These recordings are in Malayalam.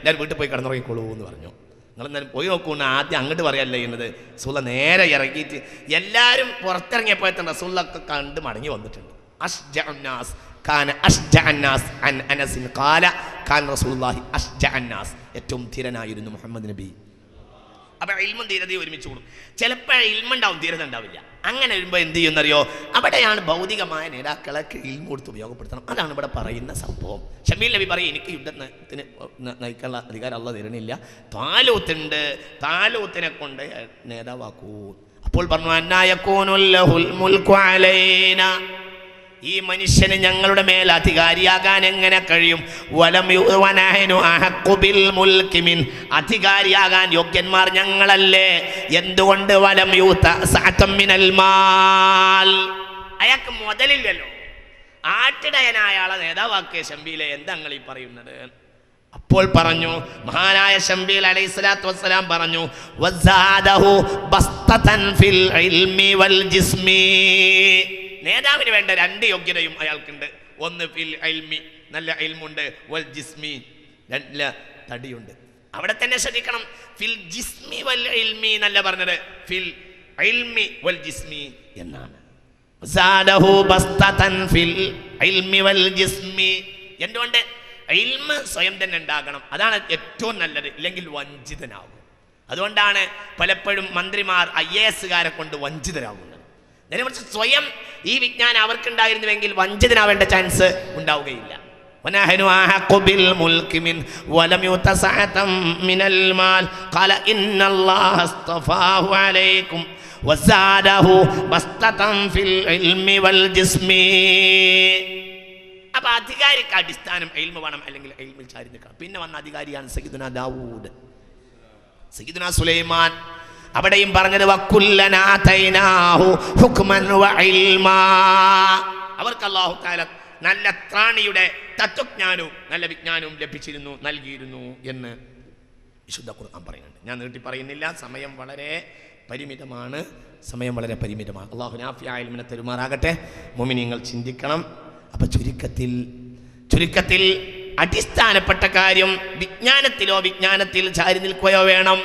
എല്ലാവരും വീട്ടിൽ പോയി കിടന്നുറങ്ങിക്കോളൂ എന്ന് പറഞ്ഞു. നിങ്ങൾ എന്തായാലും പോയി നോക്കൂന്ന് ആദ്യം അങ്ങോട്ട് പറയല്ലേ ചെയ്യുന്നത്. റസൂല നേരെ ഇറങ്ങിയിട്ട് എല്ലാവരും പുറത്തിറങ്ങിയപ്പോൾ തന്നെ റസൂലൊക്കെ കണ്ട് മടങ്ങി വന്നിട്ടുണ്ട്. ഏറ്റവും ധീരനായിരുന്നു മുഹമ്മദ് നബി. അപ്പോൾ ഇൽമും ധീരതയും ഒരുമിച്ച് കൂടും. ചിലപ്പോൾ ഇൽമുണ്ടാവും, ധീരത ഉണ്ടാവില്ല. അങ്ങനെ വരുമ്പോൾ എന്ത് ചെയ്യുന്നറിയോ, അവിടെയാണ് ഭൗതികമായ നേതാക്കളൊക്കെ ഇൽമു കൊടുത്ത് ഉപയോഗപ്പെടുത്തണം. അതാണ് ഇവിടെ പറയുന്ന സംഭവം. ഷമീൽ നബി പറയും, എനിക്ക് യുദ്ധത്തിന് നയിക്കാനുള്ള അധികാരം അല്ലാഹ് തരണില്ല, താലൂത്തുണ്ട്, താലൂത്തിനെ കൊണ്ട് നേതാവാക്കൂ. അപ്പോൾ പറഞ്ഞു, അന്നായകൂനുൽ ലഹുൽ മുൽക്കു അലൈനാ, ഈ മനുഷ്യന് ഞങ്ങളുടെ മേൽ അധികാരിയാകാൻ എങ്ങനെ കഴിയും? അധികാരിയാകാൻ യോഗ്യന്മാർ ഞങ്ങളല്ലേ? എന്തുകൊണ്ട്? അയാൾക്ക് മുതലില്ലല്ലോ. ആട്ടിടയനായ ആളെ നേതാവാക്കിയ ശംബീലെ എന്താ നിങ്ങൾ ഈ പറയുന്നത്? അപ്പോൾ പറഞ്ഞു, മഹാനായ ശംബീൽ അലൈഹിസ്സലാത്തു വസ്സലാം പറഞ്ഞു, വസാദഹു ബസ്തതൻ ഫിൽ ഇൽമി വൽ ജിസ്മി, നേതാവിന് വേണ്ട രണ്ട് യോഗ്യതയും അയാൾക്കുണ്ട്. ഒന്ന് ഫിൽ ഇൽമി, നല്ല ഇൽമുണ്ട്, വൽ ജിസ്മി, നല്ല തടിയുണ്ട്. അവിടെ തന്നെ ശ്രദ്ധിക്കണം, ഫിൽ ജിസ്മി വൽ ഇൽമി എന്നല്ല പറഞ്ഞത്, ഫിൽ ഇൽമി വൽ ജിസ്മി എന്നാണ്. സാദഹു ബസ്തതൻ ഫിൽ ഇൽമി വൽ ജിസ്മി. എന്തുകൊണ്ട്? ഇൽമ് സ്വയം തന്നെ ഉണ്ടാകണം, അതാണ് ഏറ്റവും നല്ലത്, ഇല്ലെങ്കിൽ വഞ്ചിതനാകും. അതുകൊണ്ടാണ് പലപ്പോഴും മന്ത്രിമാർ IAS-കാരെ കൊണ്ട് വഞ്ചിതരാകുന്നത്. നേരെമറിച്ച് സ്വയം ഈ വിജ്ഞാനം അവർക്കുണ്ടായിരുന്നുവെങ്കിൽ വഞ്ചിതനാവേണ്ട ചാൻസ് ഉണ്ടാവുകയില്ല. അപ്പൊ അധികാരിക്ക് അടിസ്ഥാനം ഇൽമ് വേണം, അല്ലെങ്കിൽ ഇൽമിൽ ചാരി നിൽക്കണം. പിന്നെ വന്ന അധികാരിയാണ് സയ്യിദുനാ ദാവൂദ്, സയ്യിദുനാ സുലൈമാൻ. അവിടെയും പറഞ്ഞത് വകുല്ലനാ ആതൈനാഹു ഹുക്മൻ വ ഇൽമാ, അവർക്ക് അല്ലാഹു തആല നല്ല ത്രാണിയുടെ തത്വജ്ഞാനവും നല്ല വിജ്ഞാനവും ലഭിച്ചിരുന്നു, നൽകിയിരുന്നു എന്ന് വിശുദ്ധ ഖുർആൻ പറയുന്നുണ്ട്. ഞാൻ നീട്ടി പറയുന്നില്ല, സമയം വളരെ പരിമിതമാണ്. അല്ലാഹു നാഫിയായ ഇൽമിനെ തരുമാറാകട്ടെ. മുഅ്മിനീങ്ങൾ ചിന്തിക്കണം. അപ്പം ചുരുക്കത്തിൽ അടിസ്ഥാനപ്പെട്ട കാര്യം വിജ്ഞാനത്തിൽ ചാരി നിൽക്കുകയോ വേണം.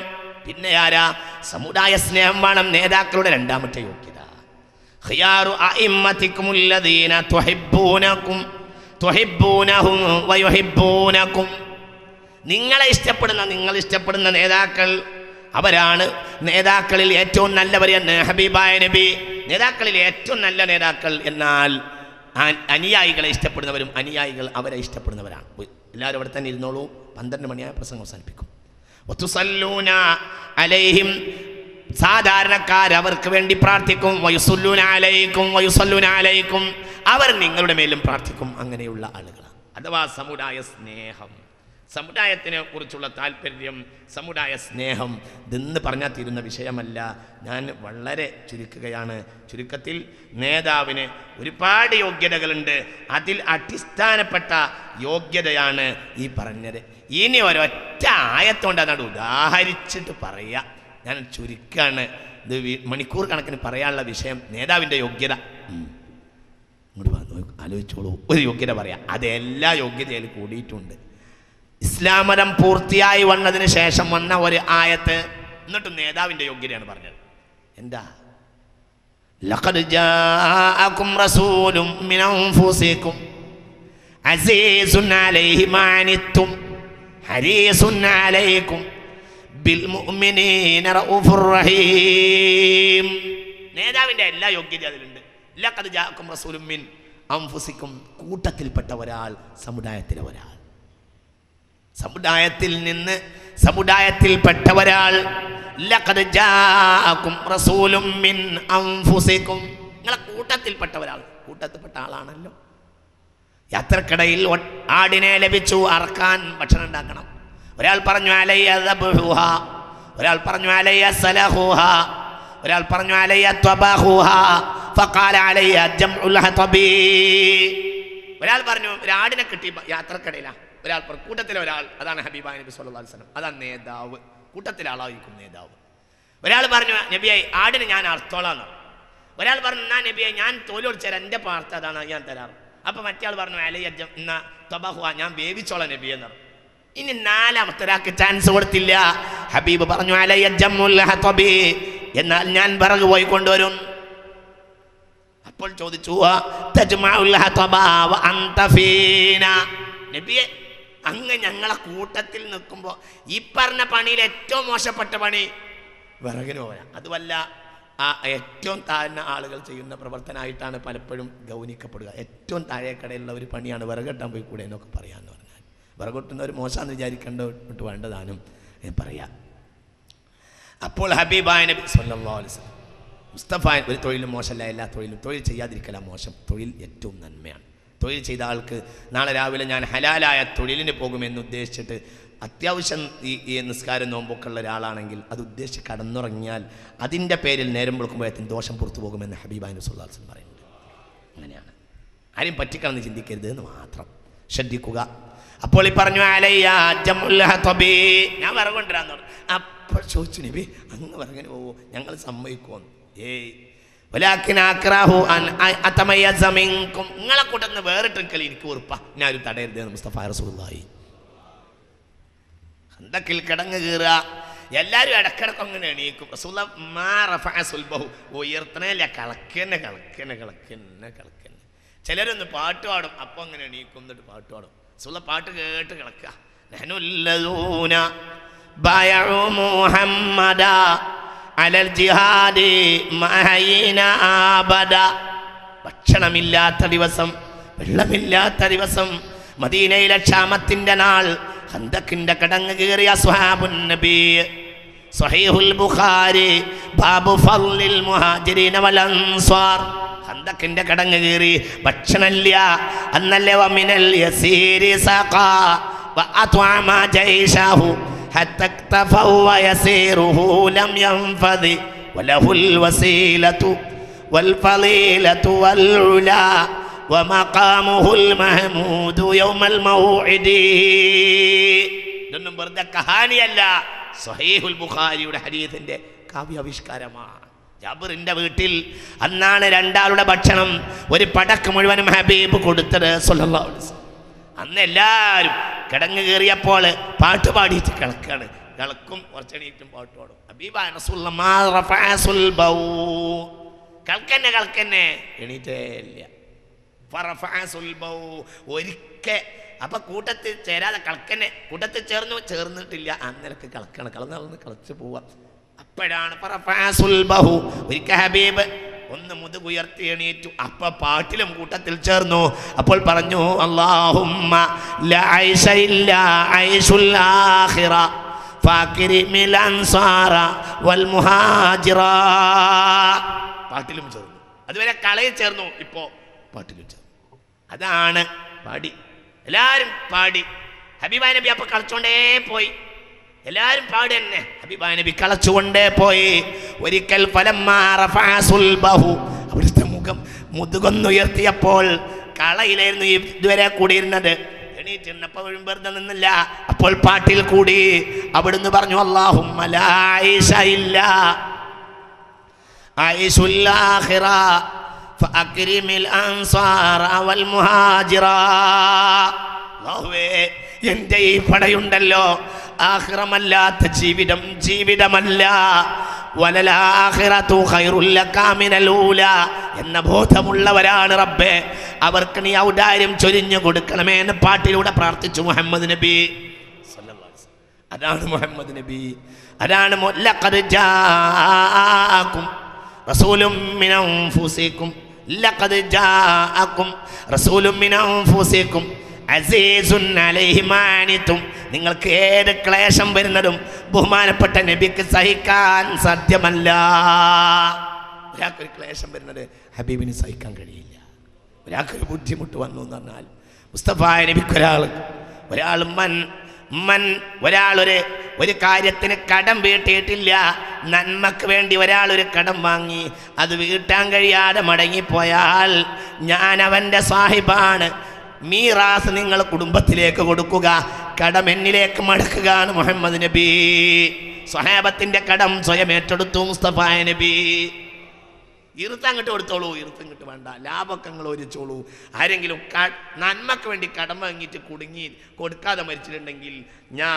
പിന്നെ ആരാ? സമുദായ സ്നേഹം വേണം. നേതാക്കളുടെ രണ്ടാമത്തെ യോഗ്യത, ഖിയാറു അഇമ്മതികുമുല്ലദീന തുഹിബ്ബൂനകും തുഹിബ്ബൂനഹും വയുഹിബ്ബൂനകും. നിങ്ങൾ ഇഷ്ടപ്പെടുന്ന നേതാക്കൾ, അവരാണ് നേതാക്കളിൽ ഏറ്റവും നല്ലവർ എന്ന് ഹബീബായ നബി. നേതാക്കളിൽ ഏറ്റവും നല്ല നേതാക്കൾ എന്നാൽ അനുയായികളെ ഇഷ്ടപ്പെടുന്നവരും അനുയായികൾ അവരെ ഇഷ്ടപ്പെടുന്നവരാണ്. എല്ലാവരും അവിടെ തന്നെ ഇരുന്നോളൂ, 12 മണിയായ പ്രസംഗം അവസാനിപ്പിക്കും. വതുസല്ലൂന അലൈഹിം, സാധാരണക്കാർ അവർക്ക് വേണ്ടി പ്രാർത്ഥിക്കും. വയുസല്ലൂന അലൈക്കും, അവർ നിങ്ങളുടെ മേലും പ്രാർത്ഥിക്കും. അങ്ങനെയുള്ള ആളുകളാണ്. അഥവാ സമുദായ സ്നേഹം, സമുദായത്തിനെ കുറിച്ചുള്ള താല്പര്യം, സമുദായ സ്നേഹം ഇതെന്ന് പറഞ്ഞാൽ തീരുന്ന വിഷയമല്ല. ഞാൻ വളരെ ചുരുക്കുകയാണ്. ചുരുക്കത്തിൽ നേതാവിന് ഒരുപാട് യോഗ്യതകളുണ്ട്. അതിൽ അടിസ്ഥാനപ്പെട്ട യോഗ്യതയാണ് ഈ പറഞ്ഞത്. ഇനി ഒരൊറ്റ ആയത്തോണ്ട് അതാണ് ഉദാഹരിച്ചിട്ട് പറയുക. ഞാൻ ചുരുക്കാണ്, ഇത് മണിക്കൂർ കണക്കിന് പറയാനുള്ള വിഷയം. നേതാവിൻ്റെ യോഗ്യത ഇങ്ങോട്ട് വന്നു ആലോചിച്ചോളൂ. ഒരു യോഗ്യത പറയാം, അതെല്ലാ യോഗ്യതയിൽ കൂടിയിട്ടുണ്ട്. ഇസ്ലാം മതം പൂർത്തിയായി വന്നതിന് ശേഷം വന്ന ഒരു ആയത്ത്, എന്നിട്ടും നേതാവിൻ്റെ യോഗ്യതയാണ് പറഞ്ഞത്. എന്താ? ലഖദ് ജാഅകും റസൂലും മിൻ അൻഫുസികും അസീസുൻ അലൈഹി മാ അനിത്തും ഹരീസുൻ അലൈക്കും ബിൽ മുഅ്മിനീന റഊഫുർ റഹീം. നേതാവിൻ്റെ എല്ലാ യോഗ്യതയും അതിലുണ്ട്. ലഖദ് ജാഅകും റസൂലും മിൻ അൻഫുസികും, കൂട്ടത്തിൽപ്പെട്ട ഒരാൾ, സമുദായത്തിലെ ഒരാൾ, സമുദായത്തിൽപ്പെട്ട ഒരാൾ. ലഖദ് ജാഅകും റസൂലും മിൻ അൻഫുസികും, നിങ്ങളെ കൂട്ടത്തിൽപ്പെട്ട ഒരാൾ, കൂട്ടത്തിൽപ്പെട്ട ആളാണല്ലോ. യാത്രക്കിടയിൽ ആടിനെ ലഭിച്ചു, അറക്കാൻ ഭക്ഷണം ഉണ്ടാക്കണം. ഒരാൾ പറഞ്ഞു അലയ്യ ദബ്ഹുഹ, ഒരാൾ പറഞ്ഞു അലയ്യ സലഹുഹ, ഒരാൾ പറഞ്ഞു അലയ്യ ത്വബഹുഹ ഫഖാല അലയ്യ ജംഉൽ ഹതബി. ഒരാൾ പറഞ്ഞു ഒരു ആടിനെ കിട്ടി യാത്രക്കിടയിലാണ്. ഒരാൾ കൂട്ടത്തിലെ ഒരാൾ, അതാണ് ഹബീബായ നബി സല്ലല്ലാഹു അലൈഹി വസല്ലം, അതാണ് നേതാവ്. കൂട്ടത്തിലെ ആളായിരിക്കും നേതാവ്. ഒരാൾ പറഞ്ഞു നബിയായി ആടിന് ഞാൻ അർത്തോളാന്ന്. ഒരാൾ പറഞ്ഞു എന്നാ നബിയായി ഞാൻ തോലൊടിച്ചാൽ എൻ്റെ പാർത്ത് അതാണ് ഞാൻ തരാറ്. അപ്പം മറ്റേ ആൾ പറഞ്ഞു അലയ്യ ത്വബഹുഹ, ഞാൻ വേവിച്ചോളാം നബിയെന്ന് പറഞ്ഞു. ഇനി നാലാമത്തെ ഒരാൾക്ക് ചാൻസ് കൊടുത്തില്ല. ഹബീബ് പറഞ്ഞു അലയ്യ ജമ്മുൽ ഹതബി, എന്നാൽ ഞാൻ വിറക് പോയി കൊണ്ടുവരും. അപ്പോൾ ചോദിച്ചു തജ്മഉൽ ഹതബ വ അൻത ഫീനാ, നബിയെ അങ്ങ് ഞങ്ങളെ കൂട്ടത്തിൽ നിൽക്കുമ്പോൾ ഈ പറഞ്ഞ പണിയിൽ ഏറ്റവും മോശപ്പെട്ട പണി വിറകിന് പോയാൽ, അതുമല്ല ഏറ്റവും താഴ്ന്ന ആളുകൾ ചെയ്യുന്ന പ്രവർത്തനമായിട്ടാണ് പലപ്പോഴും ഗൗനിക്കപ്പെടുക. ഏറ്റവും താഴേക്കടയിലുള്ള ഒരു പണിയാണ് വിറകെട്ടാൻ പോയി കൂടെ എന്നൊക്കെ പറയാമെന്ന് പറഞ്ഞാൽ, വിറകൊട്ടുന്ന ഒരു മോശമെന്ന് വിചാരിക്കേണ്ടത് വേണ്ടതാനും പറയാം. അപ്പോൾ ഹബീബായ നബി സല്ലല്ലാഹു അലൈഹി വസല്ലം മുസ്തഫ ഒരു തൊഴിലും മോശമല്ല, എല്ലാ തൊഴിലും തൊഴിൽ ചെയ്യാതിരിക്കല മോശം, തൊഴിൽ ഏറ്റവും നന്മയാണ്. തൊഴിൽ ചെയ്ത ആൾക്ക് നാളെ രാവിലെ ഞാൻ ഹലാലായ തൊഴിലിന് പോകുമെന്ന് ഉദ്ദേശിച്ചിട്ട് അത്യാവശ്യം ഈ നിസ്കാരം നോമ്പൊക്കെ ഉള്ള ഒരാളാണെങ്കിൽ അത് ഉദ്ദേശിച്ച് കടന്നുറങ്ങിയാൽ അതിൻ്റെ പേരിൽ നേരം വിളിക്കുമ്പോഴത്തേക്കും ദോഷം പുറത്തു പോകുമെന്ന് ഹബീബായ നബി സല്ലല്ലാഹു അലൈഹി വസല്ലം പറയുന്നുണ്ട്. അങ്ങനെയാണ്, ആരും പറ്റിക്കളന്ന് ചിന്തിക്കരുത് എന്ന് മാത്രം ശ്രദ്ധിക്കുക. അപ്പോൾ ഈ പറഞ്ഞു അലയ്യ ജമ്ഉൽ ഹതബി, ഞാൻ വിറകൊണ്ടിരാന്ന് പറഞ്ഞു. അപ്പോൾ ചോദിച്ചു നബി അങ്ങ് വിറകിന് പോവോ, ഞങ്ങൾ സമ്മതിക്കുമോ? ഏയ് വലാകിൻ അക്റഹു അൻ അതമയ്യസ മിൻകും, നിങ്ങളെ കൂട്ടന്ന് വേറിട്ടെങ്കിൽ എനിക്ക് ഉറപ്പാ, ഞാനൊരു തടയരുത് എന്ന് മുസ്തഫ റസൂലുള്ളാഹി. ഖന്തക്കിൽ കിടങ്ങ് കീറുക, എല്ലാവരും ഇടക്കിടക്ക് അങ്ങനെ എണീക്കും. റസൂലുള്ളാഹി മാ റഫഅ സുൽബഹു, ഉയർത്തണേല്ല, കളക്കന്നെ കളക്കന്നെ കളക്കന്നെ കളക്കന്നെ. ചിലരൊന്ന് പാട്ട് പാടും, അപ്പോൾ അങ്ങനെ എണീക്കും, എന്നിട്ട് പാട്ട് പാടും. റസൂലുള്ളാഹി പാട്ട് കേട്ട് കിടക്കുക. നഹ്നുല്ലദൂന ബയഉ മുഹമ്മദാ അലൽ ജിഹാദി മഹയിന ആബദ. ഭക്ഷണമില്ലാത്ത ദിവസം, വെള്ളമില്ലാത്ത ദിവസം, മദീനയിലെ ക്ഷാമത്തിന്റെ നാൾ, ഖന്തക്കിന്റെ കടങ്ങ് കീറിയ അസ്ഹാബുൻ നബി. സ്വഹീഹുൽ ബുഖാരി ബാബു ഫളിൽ മുഹാജിരീന വൽ അൻസ്വാർ. ഖന്തക്കിന്റെ കടങ്ങ് കീറി ഭക്ഷണമില്ല, അന്നല്ലേ വമിനൽ യസീരി സഖാ വഅത്വമ ജൈശഹു حتى اكتفوا ويسيره لم ينفذ وله الوسيلة والفضيلة والعلا ومقامه المحمود يوم الموعد. ഇതൊന്നും വെറുതെ കഹാനിയല്ല, സ്വഹീഹുൽ ബുഖാരിയുടെ ഹദീസിന്റെ കാവ്യാവിഷ്കാരമാണ്. ജാബിറിന്റെ വീട്ടിൽ അന്നാണ് രണ്ടാളുടെ ഭക്ഷണം ഒരു പടക്ക് മുഴുവനും ഹബീബ് കൊടുത്തത് സല്ലല്ലാഹു അലൈഹി വസല്ലം. അന്ന് എല്ലാവരും കിടങ്ങ് കയറിയപ്പോൾ പാട്ട് പാടിയിട്ട് കിളക്കാണ്, കിളക്കും കുറച്ചെണീറ്റും പാട്ട് പാടും. ഹബീബായ റസൂലുള്ളാഹി കളക്കന്നെ കളക്കന്നെ എണീറ്റേ ഇല്ല. ഒരിക്കൽ അപ്പൊ കൂട്ടത്തിൽ ചേരാതെ കളക്കന്നെ, കൂട്ടത്തിൽ ചേർന്നിട്ടില്ല, അന്നേരക്ക് കളക്കണം, കളന്ന് കളിച്ച് പോവാ. അപ്പോഴാണ് ഒരിക്കൽ ഹബീബ് ഒന്ന് മുതുകുയർത്തി എണീറ്റു, അപ്പൊ പാട്ടിലും കൂട്ടത്തിൽ ചേർന്നു. അപ്പോൾ പറഞ്ഞു അല്ലാഹുമ്മ ലാ ഐശ ഇല്ലാ ഐശുൽ ആഖിറ ഫാകിരിമിൽ അൻസാറ വൽ മുഹാജിറ. പാട്ടിലും ചേർന്നു, അതുവരെ കളയിൽ ചേർന്നു, ഇപ്പോ പാട്ടിലും ചേർന്നു. അതാണ് പാടി, എല്ലാവരും പാടി. ഹബീബായ നബി അപ്പൊ കളിച്ചോണ്ടേ പോയി, എല്ലാവരും പാടി തന്നെ. ഹബീബായ നബി കളച്ചുകൊണ്ടേ പോയി. ഒരിക്കൽ അവിടുത്തെ മുഖം മുതുകൊന്നുയർത്തിയപ്പോൾ കളയിലായിരുന്നു ഇതുവരെ കൂടിയിരുന്നത്. എണീറ്റിരുന്നപ്പോൾ വെറുതെ നിന്നില്ല, അപ്പോൾ പാട്ടിൽ കൂടി. അവിടുന്ന് പറഞ്ഞു അല്ലാഹുമ്മ ലാ ഐശ ഇല്ലാ ഐശുൽ ആഖിറ ഫഅക്രിമിൽ അൻസാറ വൽ മുഹാജിറ. അല്ലാഹുവേ, എൻ്റെ ഈ പടയുണ്ടല്ലോ, ആഖിറമല്ലാത്ത ജീവിതം ജീവിതമല്ല. വലലാഖിറതു ഖൈറുൽ ലക മിനൽ ഊല എന്ന ബോധമുള്ളവരാണ് റബ്ബേ, അവർക്ക് നീ ഔദാര്യം ചൊരിഞ്ഞു കൊടുക്കണമേ എന്ന് പാട്ടിലൂടെ പ്രാർത്ഥിച്ചു മുഹമ്മദ് നബി സല്ലല്ലാഹു അലൈഹി വസല്ലം. അതാണ് മുഹമ്മദ് നബി, അതാണ് ലഖദ് ജാഅകും റസൂലും മിൻ അൻഫുസികും, ലഖദ് ജാഅകും റസൂലും മിൻ അൻഫുസികും അസീസുൻ അലൈഹി മാ അനിതും. നിങ്ങൾക്ക് ഏത് ക്ലേശം വരുന്നതും ബഹുമാനപ്പെട്ട നബിക്ക് സഹിക്കാൻ സാധ്യമല്ല. ഒരാൾക്കൊരു ക്ലേശം വരുന്നത് ഹബീബിന് സഹിക്കാൻ കഴിയില്ല. ഒരാൾക്കൊരു ബുദ്ധിമുട്ട് വന്നു എന്ന് പറഞ്ഞാൽ മുസ്തഫായ നബിക്ക് ഒരു കാര്യത്തിന് കടം വീട്ടിയിട്ടില്ല, നന്മക്ക് വേണ്ടി ഒരാളൊരു കടം വാങ്ങി അത് വീട്ടാൻ കഴിയാതെ മടങ്ങിപ്പോയാൽ ഞാൻ അവൻ്റെ സാഹിബാണ്, മീറാസ് നിങ്ങൾ കുടുംബത്തിലേക്ക് കൊടുക്കുക, കടം എന്നിലേക്ക് മടക്കുകയാണ് മുഹമ്മദ് നബി. സ്വഹാബത്തിന്റെ കടം സ്വയം ഏറ്റെടുത്തു മുസ്തഫായ നബി. ഇരുത്ത് അങ്ങോട്ട് കൊടുത്തോളൂ, ഇരുത്ത് ഇങ്ങോട്ട് വേണ്ട, ലാഭമൊക്കെ നിങ്ങൾ ഒരിച്ചോളൂ. ആരെങ്കിലും നന്മക്ക് വേണ്ടി കടം വാങ്ങിയിട്ട് കുടുങ്ങി കൊടുക്കാതെ മരിച്ചിട്ടുണ്ടെങ്കിൽ ഞാൻ